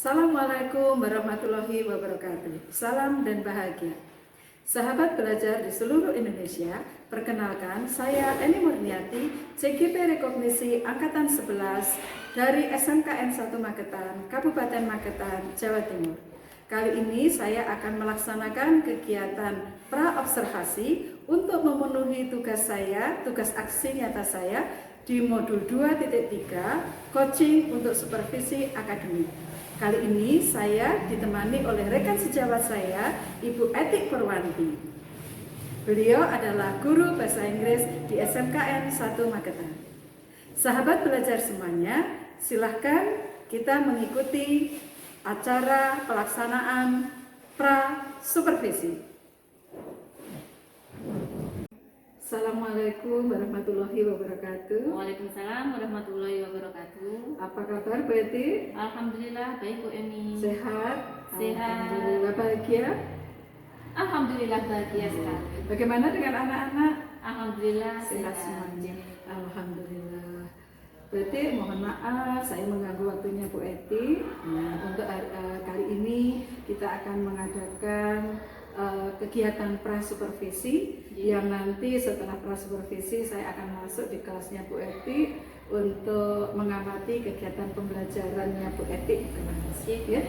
Assalamualaikum warahmatullahi wabarakatuh. Salam dan bahagia. Sahabat belajar di seluruh Indonesia, perkenalkan saya Eni Murniati, CGP Rekognisi Angkatan 11 dari SMKN 1 Magetan, Kabupaten Magetan, Jawa Timur. Kali ini saya akan melaksanakan kegiatan pra-observasi untuk memenuhi tugas aksi nyata saya di modul 2.3, coaching untuk supervisi akademik. Kali ini saya ditemani oleh rekan sejawat saya, Ibu Etik Purwanti. Beliau adalah guru bahasa Inggris di SMKN 1 Magetan. Sahabat belajar semuanya, silahkan kita mengikuti acara pelaksanaan pra-supervisi. Assalamualaikum warahmatullahi wabarakatuh. Waalaikumsalam warahmatullahi wabarakatuh. Apa kabar Bu Eti? Alhamdulillah baik Bu Eni. Sehat? Sehat. Alhamdulillah bahagia? Alhamdulillah bahagia sekali. Bagaimana dengan anak-anak? Alhamdulillah Sehat semuanya. Alhamdulillah. Berarti mohon maaf saya mengganggu waktunya Bu Eti. Nah, untuk kali ini kita akan mengadakan kegiatan pra-supervisi yang nanti setelah pra-supervisi saya akan masuk di kelasnya Bu Eti untuk mengamati kegiatan pembelajarannya Bu Eti di kelas. Ya.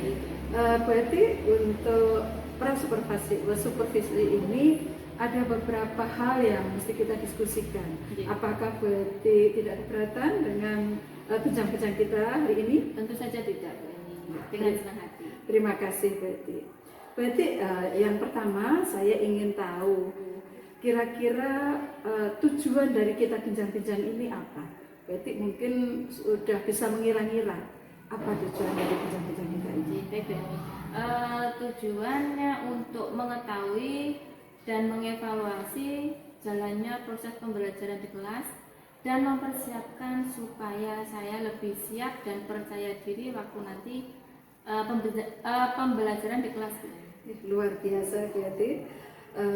Bu Eti, untuk pra-supervisi ini ada beberapa hal yang mesti kita diskusikan. Apakah Bu Eti tidak keberatan dengan bincang-bincang kita hari ini? Tentu saja tidak Bu Eni. Dengan senang hati. Terima kasih Bu Eti. Berarti yang pertama saya ingin tahu kira-kira tujuan dari kita bincang-bincang ini apa? Berarti mungkin sudah bisa mengira-ngira apa tujuan dari bincang-bincang kita ini. Baik Bu Eni. Tujuannya untuk mengetahui dan mengevaluasi jalannya proses pembelajaran di kelas dan mempersiapkan supaya saya lebih siap dan percaya diri waktu nanti pembelajaran di kelas. Luar biasa Bu Eti,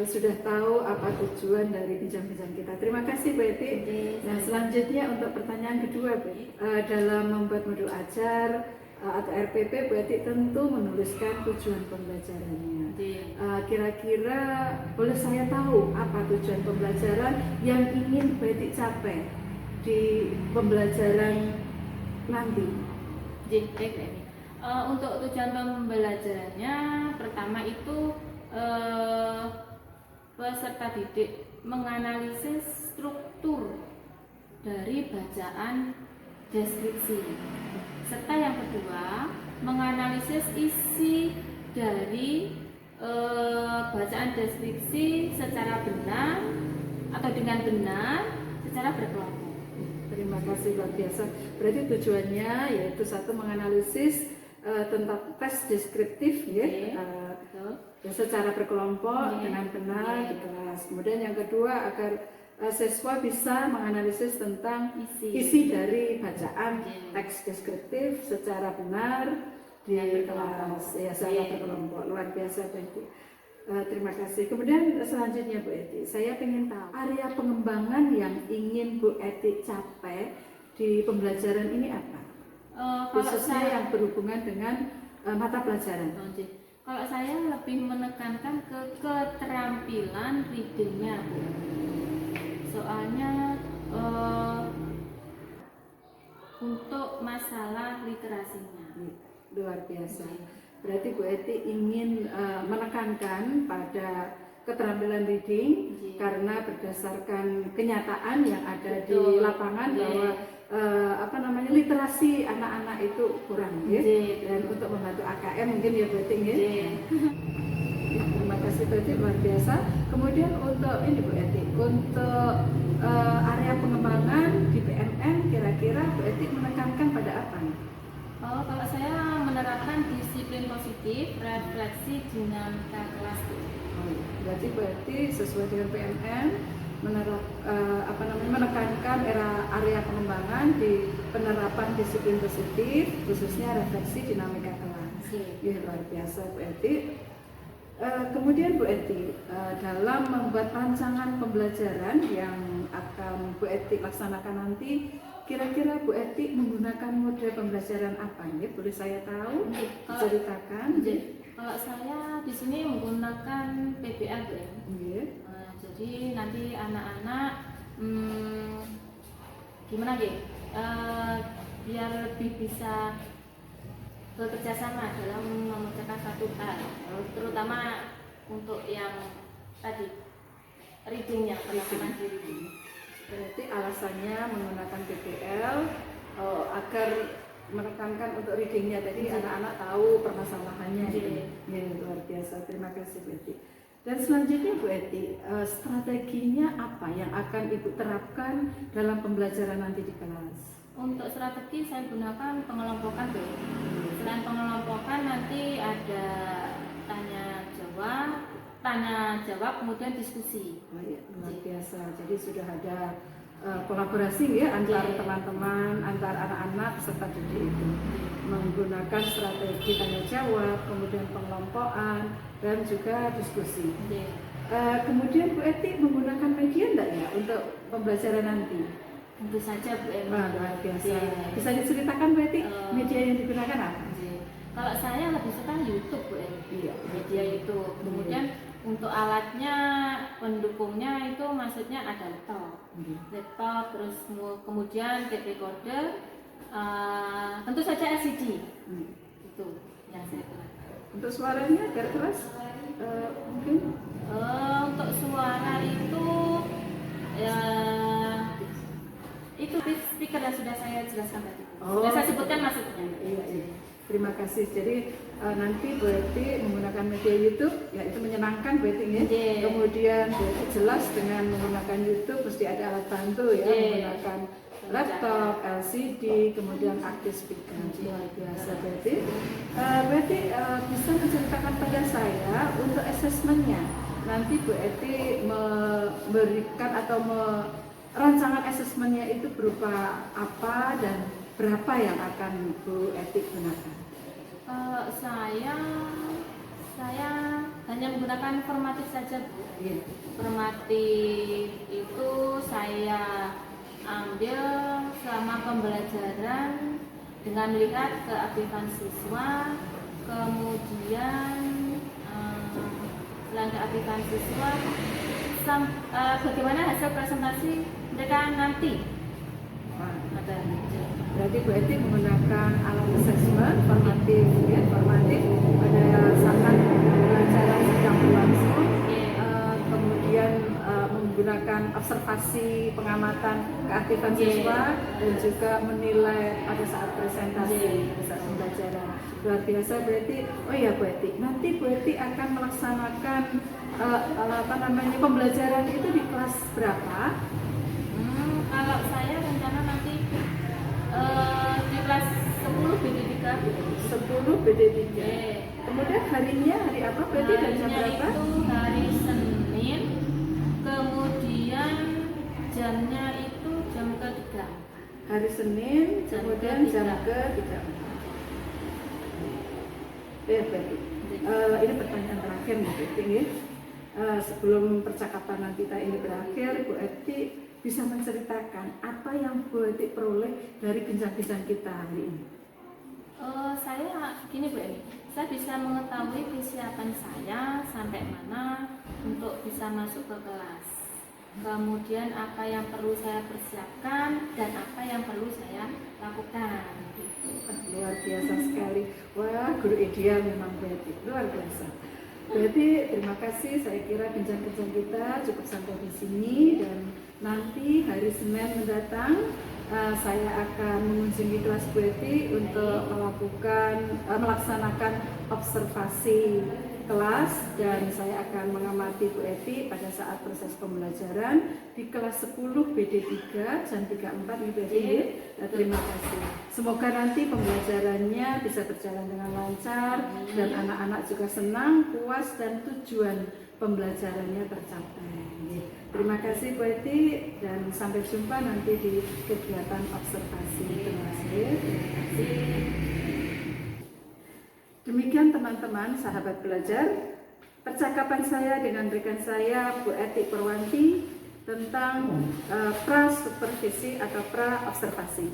sudah tahu apa tujuan dari bincang-bincang kita. Terima kasih Bu Eti. Nah, selanjutnya untuk pertanyaan kedua Bu, dalam membuat modul ajar atau RPP, Bu Eti tentu menuliskan tujuan pembelajarannya. Kira-kira boleh saya tahu apa tujuan pembelajaran yang ingin Bu Eti capai di pembelajaran nanti? Untuk tujuan pembelajarannya, pertama itu peserta didik menganalisis struktur dari bacaan deskripsi, serta yang kedua menganalisis isi dari bacaan deskripsi secara benar atau dengan benar secara berkelompok. Terima kasih, luar biasa. Berarti tujuannya yaitu satu, menganalisis tentang tes deskriptif secara berkelompok dengan benar di kelas. Kemudian yang kedua, agar siswa bisa menganalisis tentang isi dari bacaan teks deskriptif secara benar di kelas, secara berkelompok. Luar biasa Bu Eti. Terima kasih. Kemudian selanjutnya Bu Eti, saya ingin tahu area pengembangan yang ingin Bu Eti capai di pembelajaran ini apa? Khususnya yang berhubungan dengan mata pelajaran. Kalau saya lebih menekankan ke keterampilan readingnya Bu. Soalnya untuk masalah literasinya. Luar biasa. Berarti Bu Eti ingin menekankan pada keterampilan reading karena berdasarkan kenyataan yang ada di lapangan bahwa literasi anak-anak itu kurang, dan untuk membantu AKM mungkin ya Bu Eti. Terima kasih Bu Eti, luar biasa. Kemudian untuk ini Bu Eti, untuk area pengembangan di PMN, kira-kira Bu Eti menekankan pada apa? Kalau saya menerapkan disiplin positif, refleksi dinamika kelas. Berarti sesuai dengan PMN menekankan area pengembangan di penerapan disiplin positif, khususnya refleksi dinamika kelas. Luar biasa Bu Eti. Kemudian Bu Eti, dalam membuat rancangan pembelajaran yang akan Bu Eti laksanakan nanti, kira-kira Bu Eti menggunakan model pembelajaran apa nih? Boleh saya tahu? Diceritakan. Kalau saya di sini menggunakan PBL Bu. Jadi nanti anak-anak gimana ya? Biar lebih bisa bekerja sama dalam mengerjakan satu hal, terutama untuk yang tadi readingnya, penekanan diri. Berarti alasannya menggunakan PBL agar menekankan untuk readingnya, jadi anak-anak tahu permasalahannya. Ya, luar biasa. Terima kasih Bu Eti. Dan selanjutnya Bu Eti, strateginya apa yang akan Ibu terapkan dalam pembelajaran nanti di kelas? Untuk strategi saya gunakan pengelompokan Bu. Selain pengelompokan nanti ada tanya jawab kemudian diskusi. Oh iya, luar biasa. Jadi sudah ada kolaborasi ya antara teman-teman, antara anak-anak peserta didik itu menggunakan strategi tanya jawab, kemudian pengelompokan dan juga diskusi. Kemudian Bu Eti menggunakan media enggak ya untuk pembelajaran nanti? Tentu saja Bu Eti. Luar biasa. Bisa diceritakan Bu Eti media yang digunakan apa? Kalau saya lebih suka YouTube Bu Eti. Media YouTube. Kemudian untuk alatnya, pendukungnya itu maksudnya ada laptop, terus kemudian tape recorder, tentu saja LCD. Itu yang saya gunakan. Untuk suaranya biar keras, mungkin? Untuk suara itu speaker yang sudah saya jelaskan tadi. Sudah saya sebutkan maksudnya. Iya. Terima kasih. Jadi nanti Bu Eti menggunakan media YouTube, ya itu menyenangkan Bu Eti ya. Kemudian Bu Eti jelas dengan menggunakan YouTube mesti ada alat bantu ya, menggunakan laptop, LCD, kemudian aktif speaker. Luar biasa Bu Eti. Bu Eti bisa menceritakan pada saya untuk asesmennya. Nanti Bu Eti memberikan atau rancangan asesmennya itu berupa apa dan berapa yang akan Bu Eti gunakan? Saya hanya menggunakan formatif saja Bu. Formatif itu saya ambil selama pembelajaran dengan melihat keaktifan siswa, kemudian selain keaktifan siswa, bagaimana hasil presentasi mereka nanti. Berarti Bu Eti menggunakan alat assessment formatif pada saat pembelajaran sedang berlangsung, kemudian menggunakan observasi pengamatan keaktifan siswa dan juga menilai pada saat presentasi pada saat pembelajaran. Luar biasa Bu Eti. Oh iya Bu Eti, nanti Bu Eti akan melaksanakan pembelajaran itu di kelas berapa? Kalau saya rencana nanti di kelas 10 BD3. 10 BD3. Kemudian harinya hari apa? Berarti dari jam berapa? Itu hari Senin. Kemudian jamnya itu jam ke-3. Hari Senin, kemudian jam ke-3. Berarti. Ini pertanyaan terakhir Bu Eti ya. Sebelum percakapan nanti kita ini berakhir, Bu Eti bisa menceritakan apa yang Bu Eti peroleh dari bincang-bincang kita hari ini. Saya gini Bu Eti, saya bisa mengetahui kesiapan saya sampai mana untuk bisa masuk ke kelas. Kemudian apa yang perlu saya persiapkan dan apa yang perlu saya lakukan. Luar biasa sekali. Wah, guru ideal memang Bu Eti. Luar biasa. Berarti terima kasih. Saya kira bincang-bincang kita cukup sampai di sini dan nanti hari Senin mendatang saya akan mengunjungi kelas Bu Eti untuk melaksanakan observasi kelas dan saya akan mengamati Bu Eti pada saat proses pembelajaran di kelas 10 BD3 jam 34 Bu Eti. Terima kasih. Semoga nanti pembelajarannya bisa berjalan dengan lancar dan anak-anak juga senang, puas dan tujuan pembelajarannya tercapai. Terima kasih Bu Eti dan sampai jumpa nanti di kegiatan observasi. Terima kasih. Demikian teman-teman sahabat belajar, percakapan saya dengan rekan saya Bu Eti Purwanti tentang pra-supervisi atau pra-observasi.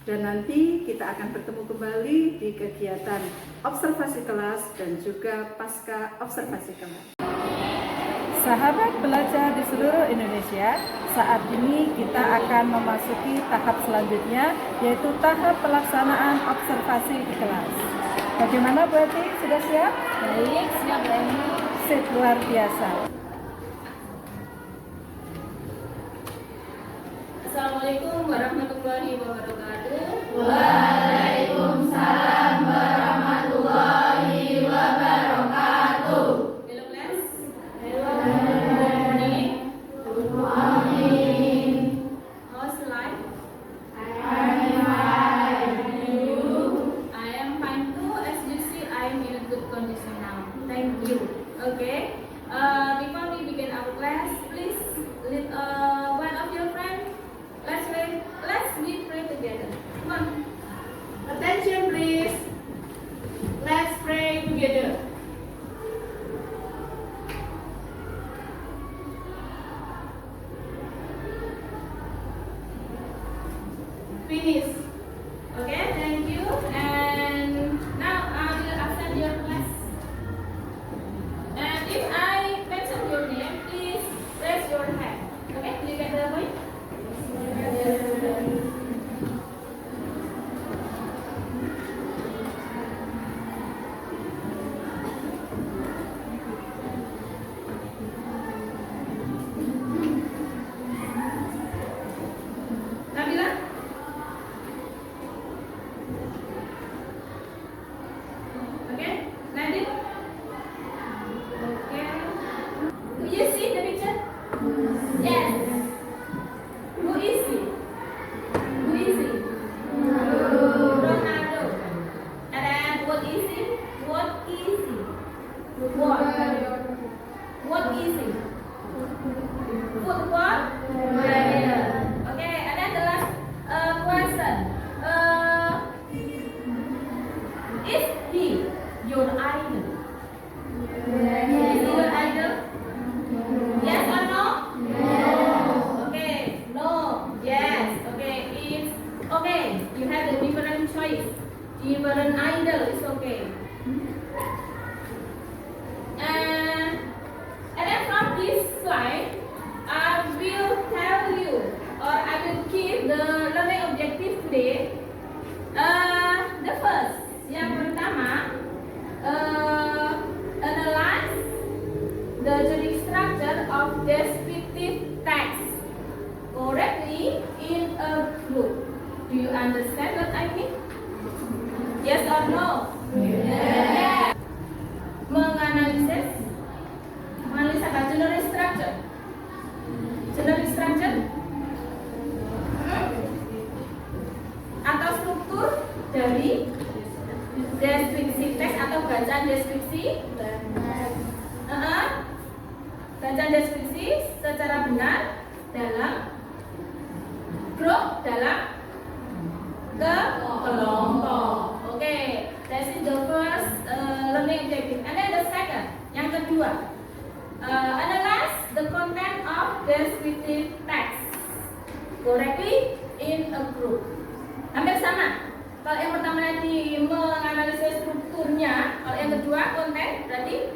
Dan nanti kita akan bertemu kembali di kegiatan observasi kelas dan juga pasca observasi kelas. Sahabat belajar di seluruh Indonesia, saat ini kita akan memasuki tahap selanjutnya, yaitu tahap pelaksanaan observasi di kelas. Bagaimana Bu Eti? Sudah siap? Baik, siap Bu Eni. Sip, luar biasa. Assalamualaikum warahmatullahi wabarakatuh. Waalaikumsalam warahmatullahi wabarakatuh. Hello class. Hello. Good morning. Good morning. How's life? I am fine. You? I am fine too. As you see, I am in a good condition now. Thank you. Okay. Before we begin our class, please lead one of your friends. Let's we pray together. Come on. Attention please. Let's pray together. Finish. Okay, thank you. And now I will accept your class. And if I mention your name, please raise your hand. Okay, do you get the point? Nabila? Okay, Nadine? Okay. Do you see the picture? Yes. Who is he? Who is he? Ronaldo. And then what is he? What is he? What? What is he? Football? Player. Okay, and then the last question. Is he your idol? Is he your idol? Yes or no? Okay, no, yes, okay, it's okay. You have the different choice. Different idol is okay. And then from this slide, I will tell you or I will give the learning objective today. The first, yang pertama, analyze the generic structure of descriptive text correctly in a group. Do you understand what I mean? Yes or no? Yes. Menganalisis apa? Generic structure. Generic structure atau struktur dari deskripsi teks atau bacaan deskripsi. Bacaan deskripsi secara benar dalam grup, dalam kelompok. Okay, that is the first learning objective. And then the second, yang kedua, analyze the content of descriptive text correctly in a group. Hampir sama. Kalau yang pertama tadi menganalisis strukturnya, kalau yang kedua konten, berarti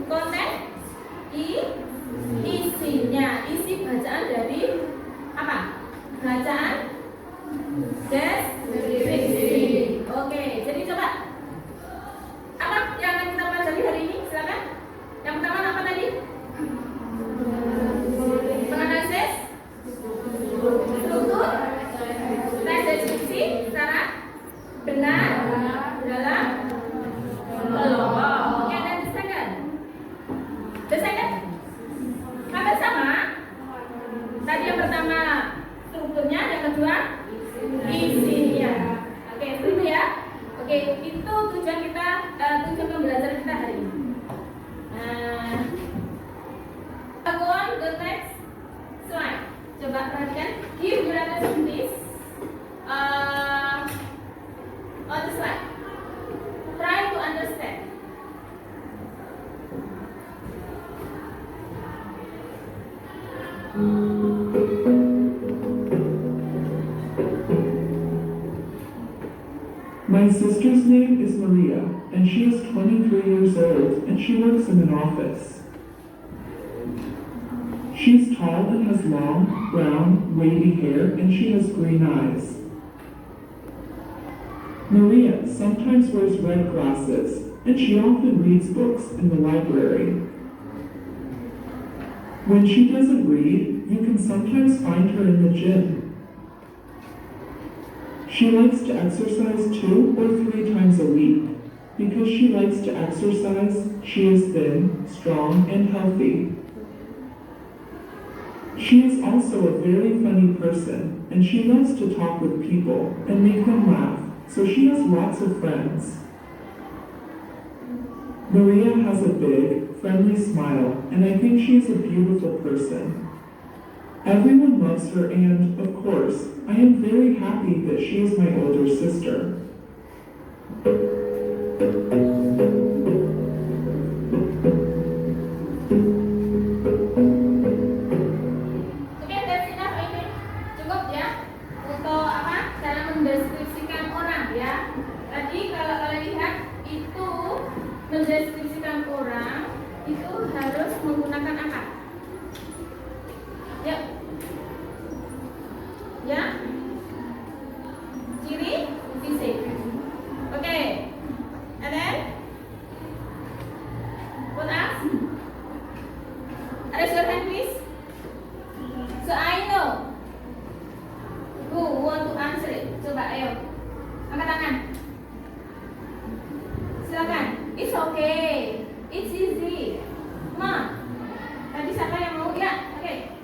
konten isinya, isi bacaan dari apa? Bacaan deskripsi. Oke, jadi coba apa yang akan kita pelajari hari ini? Silakan. Yang pertama apa tadi? Menganalisis struktur teks deskripsi secara benar dalam kelompok. Oke, dan the second hampir sama. Tadi yang pertama strukturnya, yang kedua isinya. Oke, seperti itu ya. Oke, itu tujuan kita, tujuan pembelajaran kita hari ini. Go on the next slide. Coba perhatikan. Give your attention please. On the slide. Try to understand. My sister's name is Maria, and she is 23 years old, and she works in an office. She's tall and has long, brown, wavy hair, and she has green eyes. Maria sometimes wears red glasses, and she often reads books in the library. When she doesn't read, you can sometimes find her in the gym. She likes to exercise 2 or 3 times a week. Because she likes to exercise, she is thin, strong, and healthy. She is also a very funny person, and she loves to talk with people and make them laugh, so she has lots of friends. Maria has a big, friendly smile, and I think she is a beautiful person. Everyone loves her, and, of course, I am very happy that she is my older sister. Oke, that's enough, I think. Cukup ya. Untuk apa? Cara mendeskripsikan orang ya. Tadi kalau kalian lihat itu mendeskripsikan orang itu harus menggunakan apa? Ya. Ya. Ciri fisik. Oke. And then what else? Raise your hand please. So I know. Who want to answer it? Coba ayo. Angkat tangan. Silakan. It's okay. It's easy. Come on. Tadi siapa yang mau? Ya, oke.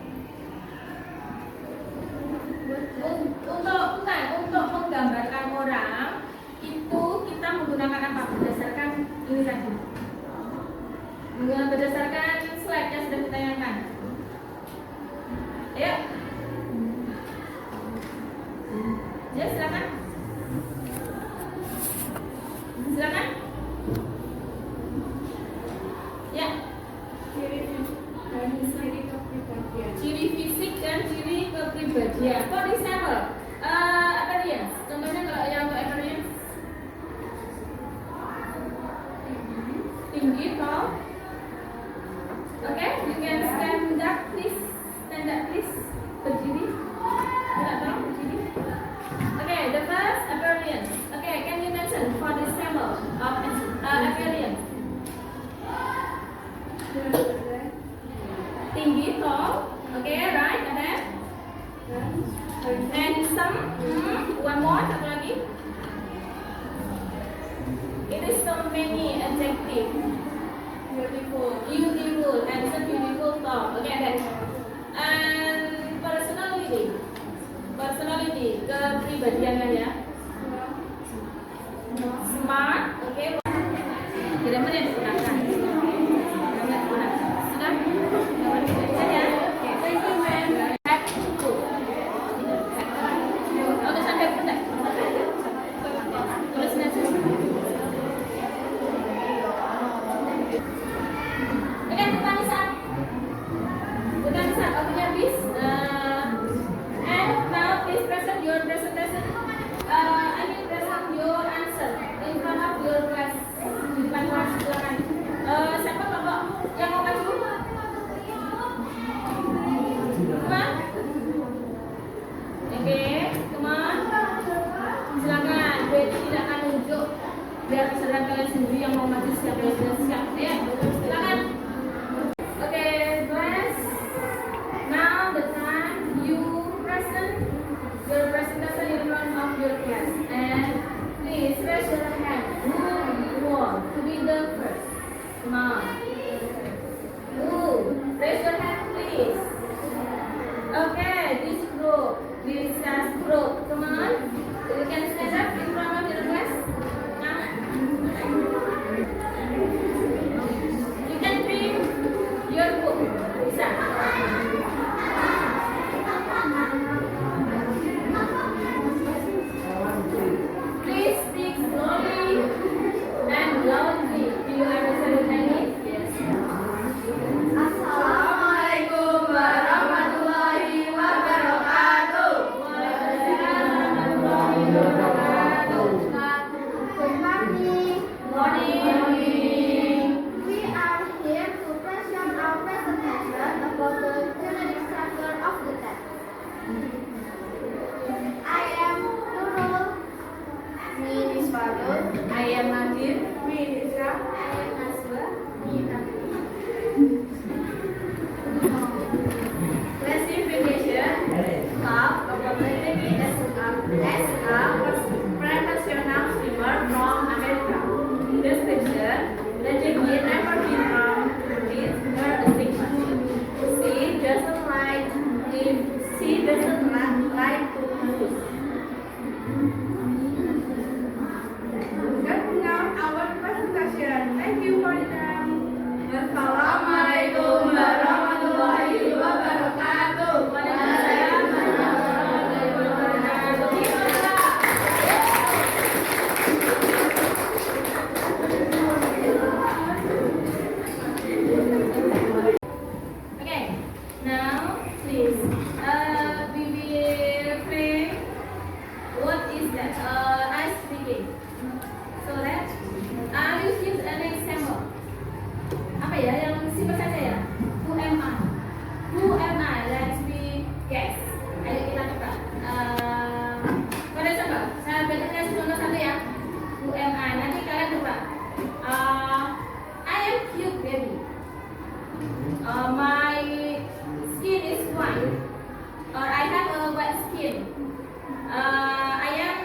Untuk menggambarkan orang itu kita menggunakan apa? Berdasarkan ini tadi. Berdasarkan slide yang sudah ditayangkan. Ayo. Ya, silakan. Silakan. Ya. Ciri fisik dan ciri kepribadian. For example, appearance. Contohnya kalau yang untuk appearance, tinggi, tall. Okay, you can stand up, please. Stand up, please. Berdiri. Tidak tahu berdiri. Okay, the first appearance. Okay, can you mention for this sample of appearance? Tinggi, tall. Okay, right, and then handsome. One more, satu lagi. It is so many adjective. Beautiful, handsome, beautiful, tall. Okay, then. And personality, kepribadiannya ya. Smart, okay. Grammar yang digunakan. Sudah? Saja. Oke, sampai bentar. Tulis aja. Oke, bukan saat waktunya habis. And now please present your presentation. I will present your answer in front of your class. Di depan kelas, silakan. Siapa kelompok yang mau maju? Oke, teman. Silakan. Betty tidak akan nunjuk. Biar kesadaran kalian sendiri yang mau maju siapa yang sudah siap. Ya, silakan. Oke, class. Now the time you present your presentation in front of your class, and please raise your hand. Who want to be the first? Come on. Who? Raise your hand, please. Okay, this group, this group. Come on. You can stand up in front of your class. Now. You can berarti kasih contoh satu ya. Who am I? Nanti kalian coba. I am cute baby. My skin is white. Or I have a white skin. I am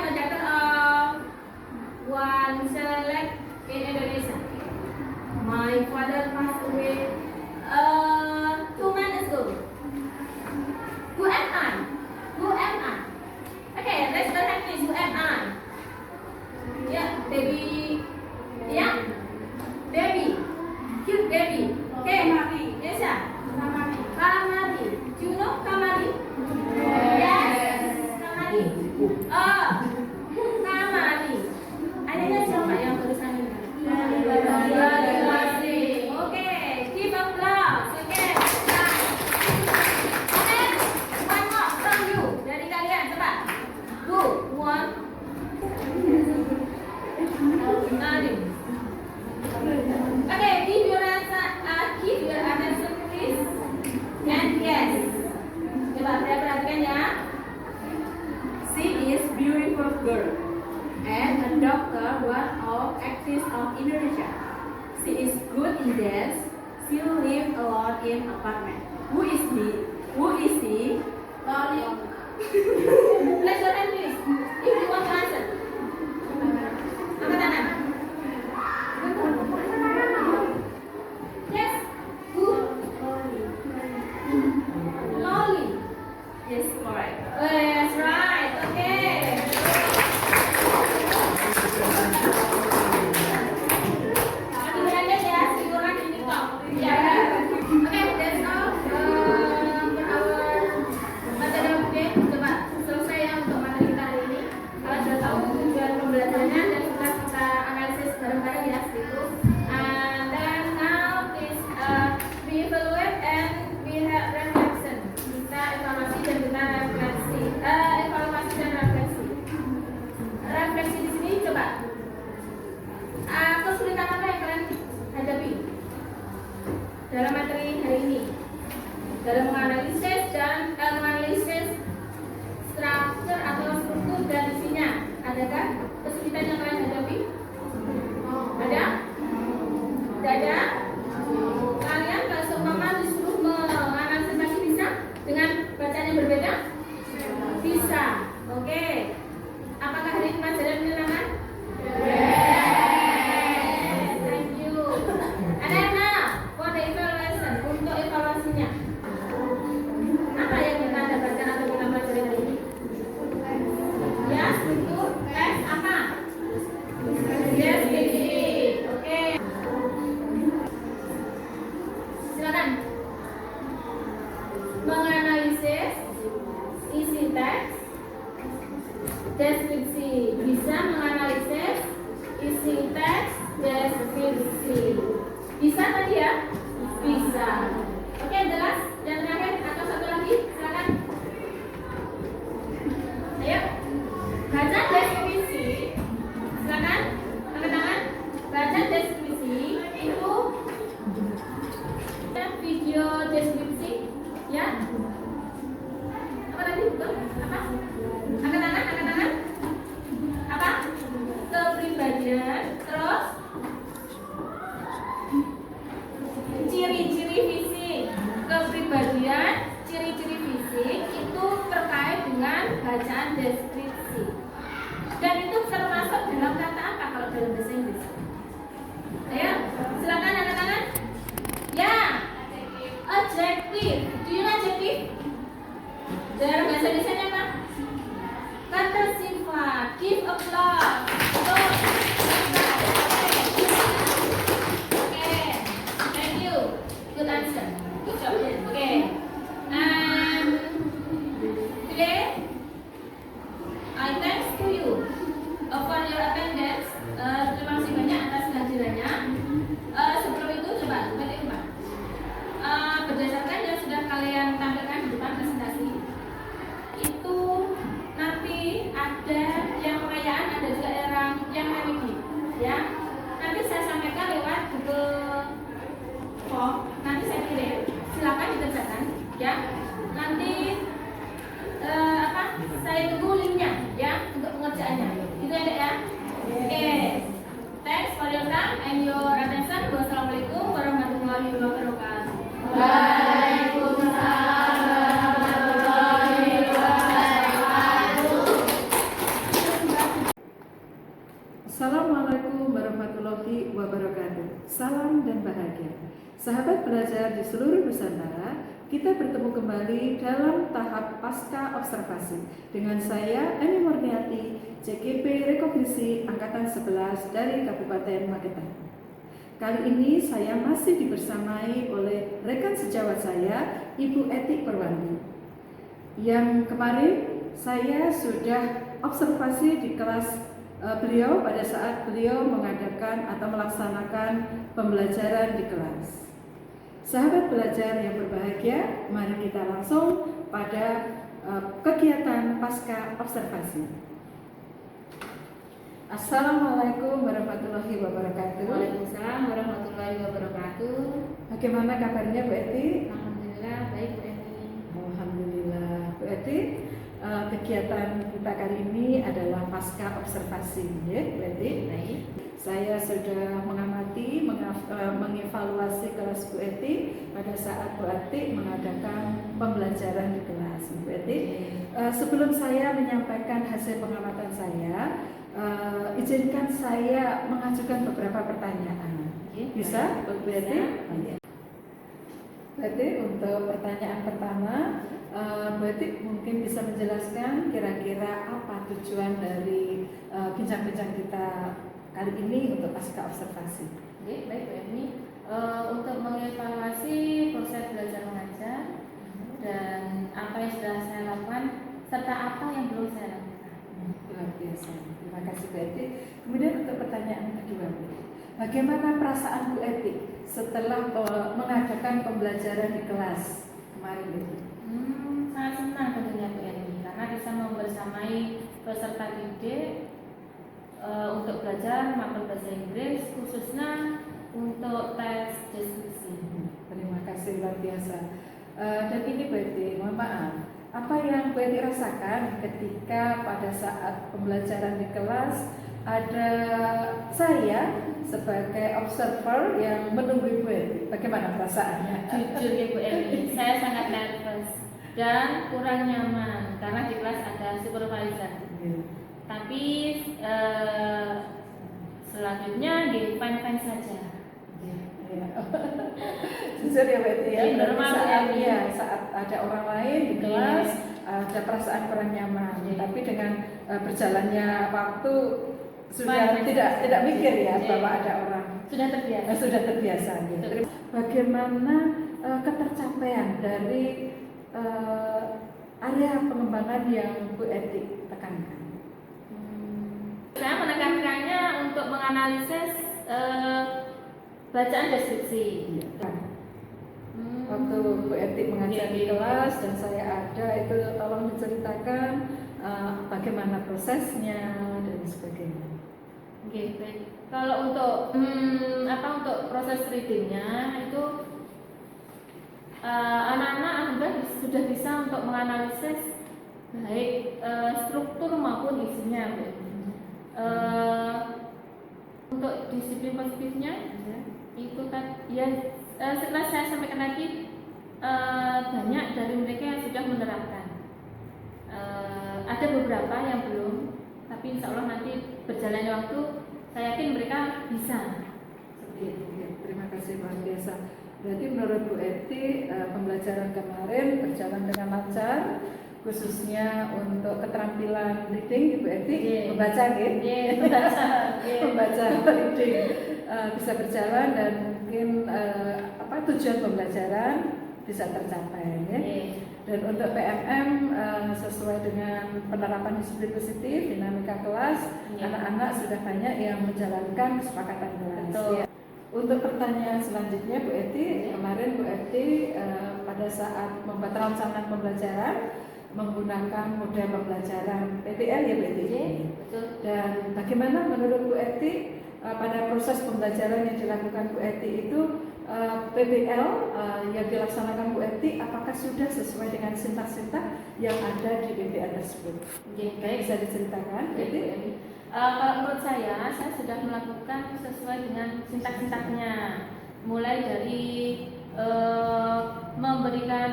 a daughter of one select in Indonesia. My father passed away 2 months ago. Who am I? Who am I? Okay, let's go like this. Who am I? Yeah, baby. Yeah, baby. Cute baby. Okay, yes, yeah. Kamari. Do you know Kamari? Yes. Kamari. Oh, Kamari. Adanya siapa yang tulisan ini? Oke, give applause. Oke. Okay, one more from you. Dari kalian, coba. Who? One. Okay, give your attention please. And yes. Coba saya perhatikan ya. She is beautiful girl and a doctor, one of actress of Indonesia. She is good in dance. She live alone in apartment. Who is he? Who is she? Loli. Raise your hand please. If you want to answer. Angkat tangan. Yes. Who? Loli. Yes, correct. Oh, yes, right. Okay. Aku berada ya, figuran ini kok. Ya. Okay, that's all. Our materi update. Coba selesai ya untuk materi kita hari ini. Kalian sudah tahu tujuan pembelajarannya dan sudah kita analisis bareng-bareng ya situ. And then now please we evaluate and we have reflection. Kita evaluasi dan kita refleksi. Evaluasi dan refleksi. Refleksi di sini coba. Kesulitan apa yang kalian hadapi dalam materi hari ini? Dalam menganalisis dan menganalisis struktur atau struktur dan isinya. Adakah kesulitan yang kalian hadapi? Ada? Tidak ada? Kalian kalau seumpama disuruh menganalisis lagi bisa dengan bacaan yang berbeda? Bisa. Oke. Apakah hari ini pelajaran menyenangkan? Yes. Thank you. Ada for the evaluation, untuk evaluasinya. Apa yang kita dapatkan atau kita pelajari hari ini? Ya, struktur tes apa? Yes, oke. Silakan. Menganalisis isi teks, deskripsi. Bisa menganalisis isi teks, deskripsi. Bisa tadi ya? Bisa. Oke, jelas? Yang terakhir atau satu lagi? Silakan. Ayo. Baca deskripsi. Silakan. Angkat tangan. Baca deskripsi itu video deskripsi ya. Apa tadi? Betul? Apa? Angkat tangan. Apa? Kepribadian. Terus ciri-ciri fisik. Kepribadian, ciri-ciri fisik itu terkait dengan bacaan deskripsi. Dan itu termasuk dalam kata apa kalau dalam bahasa Inggris? Ayo, silakan angkat tangan. Ya, adjective. Do you know adjective? Dalam bahasa Indonesia apa? Kata sifat. Give applause. Okay. Thank you. Good answer. Good job. Okay. Today Sahabat belajar di seluruh Nusantara, kita bertemu kembali dalam tahap pasca observasi dengan saya Eni Murniati, CGP Rekognisi Angkatan 11 dari Kabupaten Magetan. Kali ini saya masih dibersamai oleh rekan sejawat saya, Ibu Eti Perwandi. Yang kemarin saya sudah observasi di kelas beliau pada saat beliau mengadakan atau melaksanakan pembelajaran di kelas. Sahabat belajar yang berbahagia, mari kita langsung pada kegiatan pasca observasi. Assalamualaikum warahmatullahi wabarakatuh. Waalaikumsalam warahmatullahi wabarakatuh. Bagaimana kabarnya Bu Eti? Alhamdulillah baik Bu Eni. Alhamdulillah Bu Eti. Kegiatan kita kali ini adalah pasca observasi, ya Bu Eti. Baik. Saya sudah mengamati, mengevaluasi kelas Bu Eti pada saat Bu Eti mengadakan pembelajaran di kelas Bu Eti. Sebelum saya menyampaikan hasil pengamatan saya, izinkan saya mengajukan beberapa pertanyaan. Bisa Bu Eti? Bu Eti, untuk pertanyaan pertama, Bu Eti mungkin bisa menjelaskan kira-kira apa tujuan dari bincang-bincang kita kali ini untuk pasca observasi. Oke, baik Bu Eni. Untuk mengevaluasi proses belajar mengajar dan apa yang sudah saya lakukan serta apa yang belum saya lakukan. Luar biasa. Terima kasih Bu Eti. Kemudian untuk pertanyaan kedua, Bu, bagaimana perasaan Bu Eti setelah mengadakan pembelajaran di kelas kemarin itu? Sangat senang tentunya Bu Eni karena bisa membersamai peserta didik untuk belajar maupun bahasa Inggris, khususnya untuk tes deskripsi. Terima kasih, luar biasa. Dan ini Bu Eti, mohon maaf, apa yang Bu Eti rasakan ketika pada saat pembelajaran di kelas ada saya sebagai observer yang menunggu Bu Eti? Bagaimana perasaannya? Jujur ya Bu Eni, saya sangat nervous dan kurang nyaman karena di kelas ada supervisor. Tapi selanjutnya di fine saja. Jujur ya Bu Eti ya, Iya, normal ya. saat ada orang lain di kelas ada perasaan kurang nyaman, tapi dengan berjalannya waktu sudah tidak mikir ya bahwa ada orang, Sudah terbiasa. sudah terbiasa. Gitu. Bagaimana ketercapaian dari area pengembangan yang Bu Eti tekankan? Saya menekankannya untuk menganalisis bacaan deskripsi. Waktu Bu Eti mengajar di kelas dan saya ada, itu tolong diceritakan bagaimana prosesnya dan sebagainya. Oke, baik. Kalau untuk untuk proses readingnya itu anak-anak alhamdulillah sudah bisa untuk menganalisis baik struktur maupun isinya. Untuk disiplin positifnya itu kan ya setelah saya sampaikan tadi banyak dari mereka yang sudah menerapkan. Ada beberapa yang belum, tapi insya Allah nanti berjalannya waktu saya yakin mereka bisa. Seperti itu. Ya, terima kasih luar biasa. Berarti menurut Bu Eti pembelajaran kemarin berjalan dengan lancar, khususnya untuk keterampilan reading Bu Eti, membaca membaca reading bisa berjalan dan mungkin tujuan pembelajaran bisa tercapai ya. Dan untuk PMM sesuai dengan penerapan disiplin positif, dinamika kelas, anak-anak sudah banyak yang menjalankan kesepakatan kelas. Ya. Untuk pertanyaan selanjutnya Bu Eti, kemarin Bu Eti pada saat membuat rancangan pembelajaran menggunakan model pembelajaran PBL ya Bu Eti. Betul. Dan bagaimana menurut Bu Eti pada proses pembelajaran yang dilakukan Bu Eti itu PBL yang dilaksanakan Bu Eti apakah sudah sesuai dengan sintak-sintak yang ada di PBL tersebut? Baik, bisa diceritakan Bu Eti? Kalau menurut saya sudah melakukan sesuai dengan sintak-sintaknya, mulai dari memberikan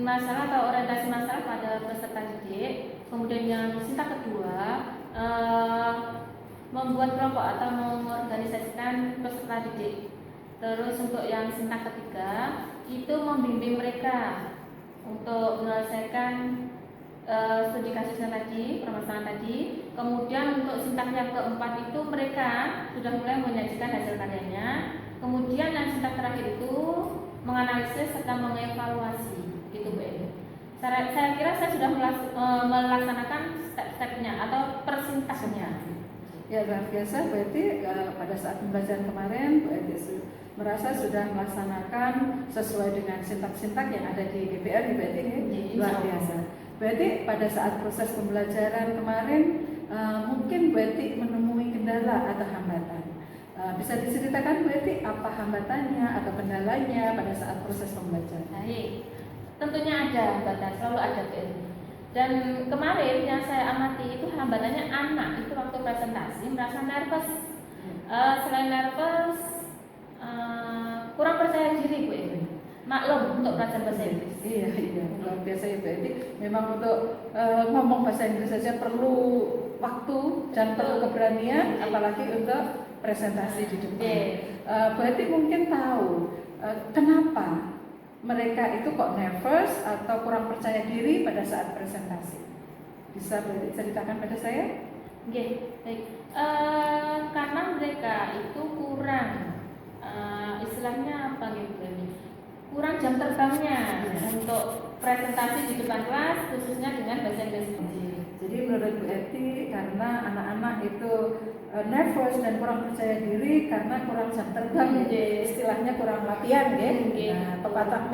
masalah atau orientasi masalah pada peserta didik, kemudian yang sintak kedua membuat kelompok atau mengorganisasikan peserta didik. Terus untuk yang sintak ketiga itu membimbing mereka untuk menyelesaikan studi kasusnya tadi, permasalahan tadi. Kemudian untuk sintak yang keempat itu mereka sudah mulai menyajikan hasil karyanya. Kemudian yang sintak terakhir itu menganalisis serta mengevaluasi, gitu Bu Eni. Saya kira saya sudah melaksanakan step-stepnya atau persintaknya. Ya, luar biasa. Berarti pada saat pembelajaran kemarin Bu Edi merasa sudah melaksanakan sesuai dengan sintak-sintak yang ada di DPR, berarti luar biasa. Berarti pada saat proses pembelajaran kemarin mungkin Bu Edi menemui kendala atau hambatan. Bisa diceritakan Bu Edi apa hambatannya atau kendalanya pada saat proses pembelajaran? Baik, tentunya ada hambatan, selalu ada Bu Edi. Dan kemarin yang saya amati itu hambatannya anak itu waktu presentasi merasa nervous. Selain nervous, kurang percaya diri Bu Edi. Maklum untuk pelajar bahasa Inggris. Iya, luar biasa ya Bu Edi. Memang untuk ngomong bahasa Inggris saja perlu waktu dan perlu keberanian, apalagi untuk presentasi di depan. Bu Edi mungkin tahu kenapa mereka itu kok nervous atau kurang percaya diri pada saat presentasi. Bisa Bu Edi ceritakan pada saya? Oke, baik. Karena mereka itu kurang istilahnya apa gitu ini? Kurang jam terbangnya untuk presentasi di depan kelas, khususnya dengan bahasa Inggris. Jadi menurut Bu Eti karena anak-anak itu nervous dan kurang percaya diri karena kurang jam terbang, istilahnya kurang latihan ya. Nah, pepatah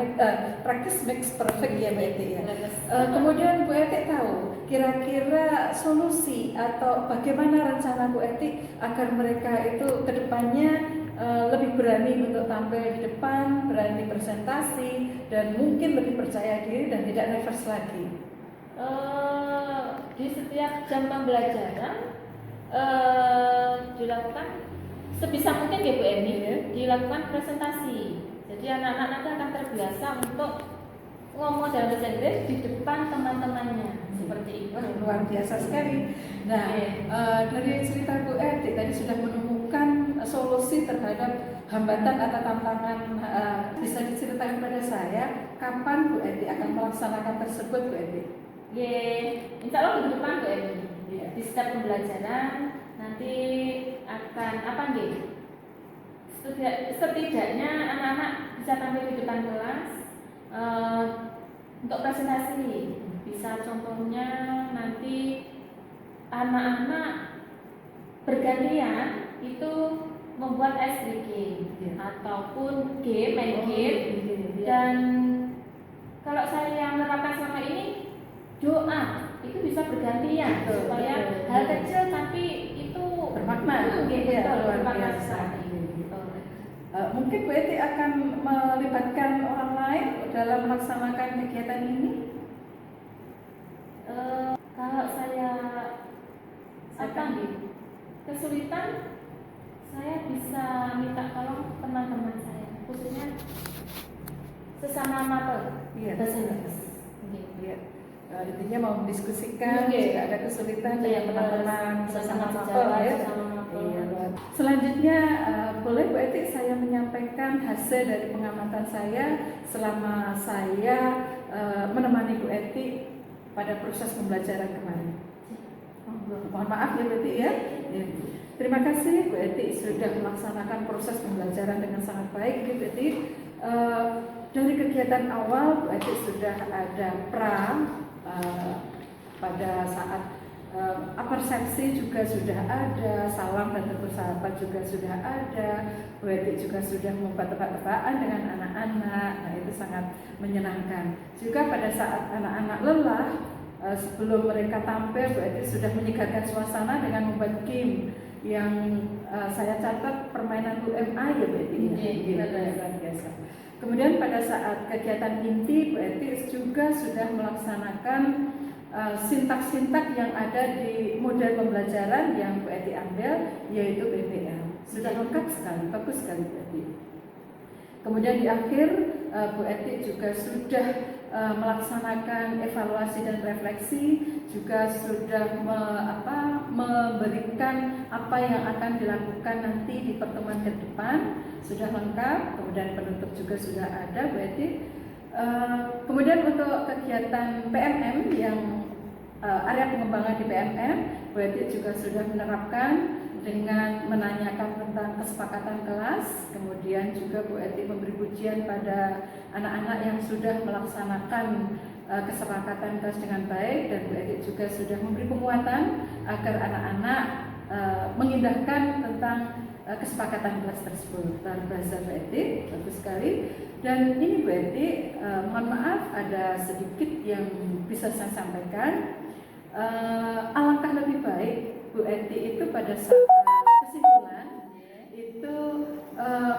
practice makes perfect ya Bu Eti ya. Kemudian Bu Eti tahu kira-kira solusi atau bagaimana rencana Bu Eti agar mereka itu kedepannya lebih berani untuk tampil di depan, berani presentasi, dan mungkin lebih percaya diri dan tidak nervous lagi. Di setiap jam pembelajaran dilakukan sebisa mungkin ya Bu Eni, dilakukan presentasi. Jadi anak-anak nanti akan terbiasa untuk ngomong dalam bahasa Inggris di depan teman-temannya seperti itu. Luar biasa sekali. Nah, dari cerita Bu Edi tadi sudah menemukan solusi terhadap hambatan atau tantangan. Bisa diceritakan pada saya kapan Bu Edi akan melaksanakan tersebut Bu Edi? Insya Allah minggu depan Bu Edi. Di setiap pembelajaran nanti akan apa nih? Setidaknya anak-anak bisa tampil di depan kelas untuk presentasi. Bisa contohnya nanti anak-anak bergantian itu membuat SDG ataupun main game. Dan kalau saya yang menerapkan selama ini doa itu bisa bergantian supaya hal kecil tapi itu bermakna. Luar biasa. Mungkin Bu Eti akan melibatkan orang lain dalam melaksanakan kegiatan ini. Kalau saya kesulitan, saya bisa minta tolong teman-teman saya, khususnya sesama amatir bahasa Inggris. Intinya mau mendiskusikan jika ada kesulitan dengan teman-teman sesama amatir ya. Selanjutnya boleh Bu Eti saya menyampaikan hasil dari pengamatan saya selama saya menemani Bu Eti pada proses pembelajaran kemarin. Mohon maaf ya Bu Eti ya. Terima kasih Bu Eti sudah melaksanakan proses pembelajaran dengan sangat baik Bu Eti. Dari kegiatan awal Bu Eti sudah ada pada saat persepsi juga sudah ada, salam dan tentu sahabat juga sudah ada. Bu Eti juga sudah membuat tebak-tebakan dengan anak-anak. Nah, itu sangat menyenangkan. Juga pada saat anak-anak lelah, sebelum mereka tampil, Bu Eti sudah menyegarkan suasana dengan membuat game yang saya catat permainan UMA ya Bu Eti. Luar biasa. Kemudian pada saat kegiatan inti, Bu Eti juga sudah melaksanakan sintak-sintak yang ada di model pembelajaran yang Bu Eti ambil, yaitu BPM. Sudah lengkap sekali, bagus sekali Bu Eti. Kemudian di akhir Bu Eti juga sudah melaksanakan evaluasi dan refleksi, juga sudah memberikan apa yang akan dilakukan nanti di pertemuan ke depan, sudah lengkap. Kemudian penutup juga sudah ada, Bu Eti. Kemudian untuk kegiatan PMM yang area pengembangan di PMM, Bu Eti juga sudah menerapkan dengan menanyakan tentang kesepakatan kelas. Kemudian juga Bu Eti memberi pujian pada anak-anak yang sudah melaksanakan kesepakatan kelas dengan baik, dan Bu Eti juga sudah memberi penguatan agar anak-anak mengindahkan tentang kesepakatan kelas tersebut. Luar biasa Bu Eti, bagus sekali. Dan ini Bu Eti, mohon maaf ada sedikit yang bisa saya sampaikan. Alangkah lebih baik Bu Eti itu pada saat kesimpulan itu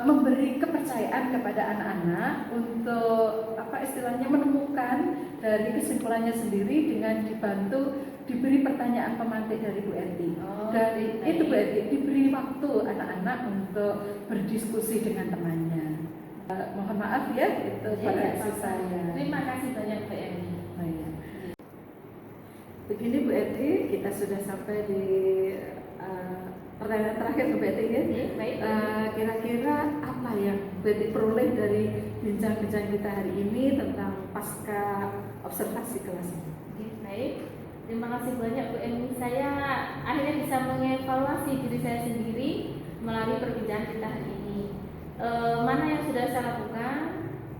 memberi kepercayaan kepada anak-anak untuk istilahnya menemukan dari kesimpulannya sendiri dengan dibantu diberi pertanyaan pemantik dari Bu Eti. Dan itu Bu Eti diberi waktu anak-anak untuk berdiskusi dengan temannya. Mohon maaf ya, itu koreksi saya. Terima kasih banyak Bu Eni. Begini Bu Eti, kita sudah sampai di pertanyaan terakhir Bu Eti ya. Baik. Kira-kira apa yang Bu Eti peroleh dari bincang-bincang kita hari ini tentang pasca observasi kelas ini? Oke, baik. Terima kasih banyak Bu Eni. Saya akhirnya bisa mengevaluasi diri saya sendiri melalui perbincangan kita hari ini. Mana yang sudah saya lakukan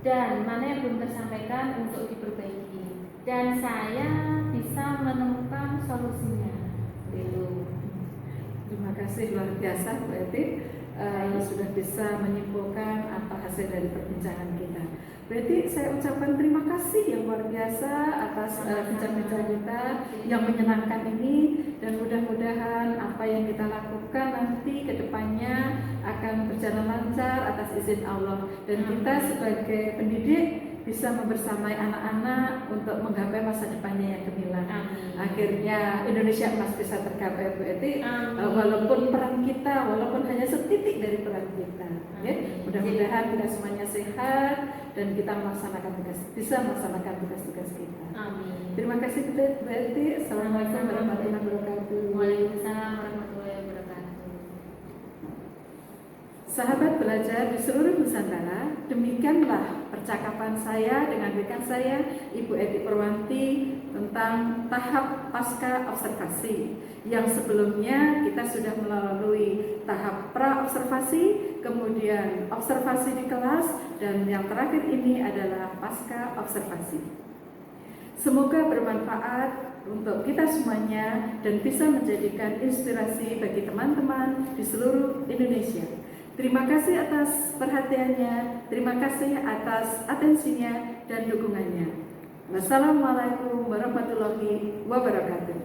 dan mana yang belum tersampaikan untuk diperbaiki. Dan saya bisa menemukan solusinya. Itu. Terima kasih luar biasa Bu Eti, sudah bisa menyimpulkan apa hasil dari perbincangan kita. Bu Eti, saya ucapkan terima kasih yang luar biasa atas bincang-bincang kita yang menyenangkan ini, dan mudah-mudahan apa yang kita lakukan nanti ke depannya akan berjalan lancar atas izin Allah, dan kita sebagai pendidik bisa membersamai anak-anak untuk menggapai masa depannya yang gemilang. Akhirnya Indonesia Emas bisa tergapai Bu Eti, walaupun peran kita, walaupun hanya setitik dari peran kita. Ya, mudah-mudahan kita semuanya sehat dan kita bisa melaksanakan tugas-tugas kita. Amin. Terima kasih Bu Eti. Assalamualaikum warahmatullahi wabarakatuh. Waalaikumsalam warahmatullahi wabarakatuh. Sahabat belajar di seluruh Nusantara, demikianlah percakapan saya dengan rekan saya Ibu Eti Purwanti tentang tahap pasca observasi, yang sebelumnya kita sudah melalui tahap pra-observasi, kemudian observasi di kelas, dan yang terakhir ini adalah pasca observasi. Semoga bermanfaat untuk kita semuanya dan bisa menjadikan inspirasi bagi teman-teman di seluruh Indonesia. Terima kasih atas perhatiannya, terima kasih atas atensinya dan dukungannya. Wassalamualaikum warahmatullahi wabarakatuh.